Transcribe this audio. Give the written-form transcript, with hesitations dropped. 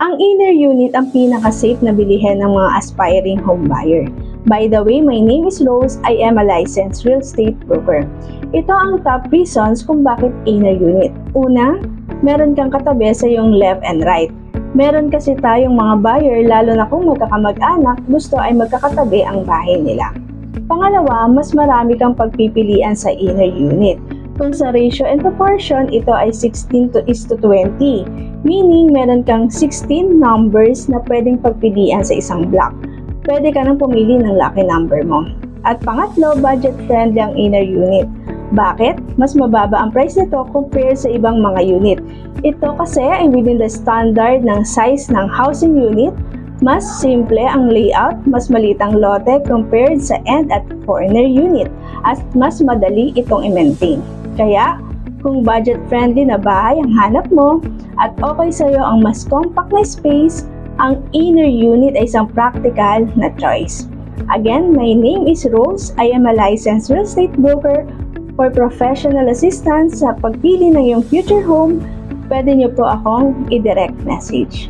Ang inner unit ang pinaka-safe na bilihin ng mga aspiring home buyer. By the way, my name is Rose. I am a licensed real estate broker. Ito ang top reasons kung bakit inner unit. Una, meron kang katabi sa iyong left and right. Meron kasi tayong mga buyer, lalo na kung magkakamag-anak, gusto ay magkakatabi ang bahay nila. Pangalawa, mas marami kang pagpipilian sa inner unit. Kung sa ratio and proportion, ito ay 16:20. Meaning, meron kang 16 numbers na pwedeng pagpilian sa isang block. Pwede ka nang pumili ng lucky number mo. At pangatlo, budget-friendly ang inner unit. Bakit? Mas mababa ang price nito compared sa ibang mga unit. Ito kasi ay within the standard ng size ng housing unit. Mas simple ang layout, mas maliit ang lote compared sa end at corner unit. At mas madali itong i-maintain. Kaya, kung budget-friendly na bahay ang hanap mo at okay sa'yo ang mas compact na space, ang inner unit ay isang practical na choice. Again, my name is Rose. I am a licensed real estate broker. For professional assistance sa pagpili ng iyong future home, pwede niyo po akong i-direct message.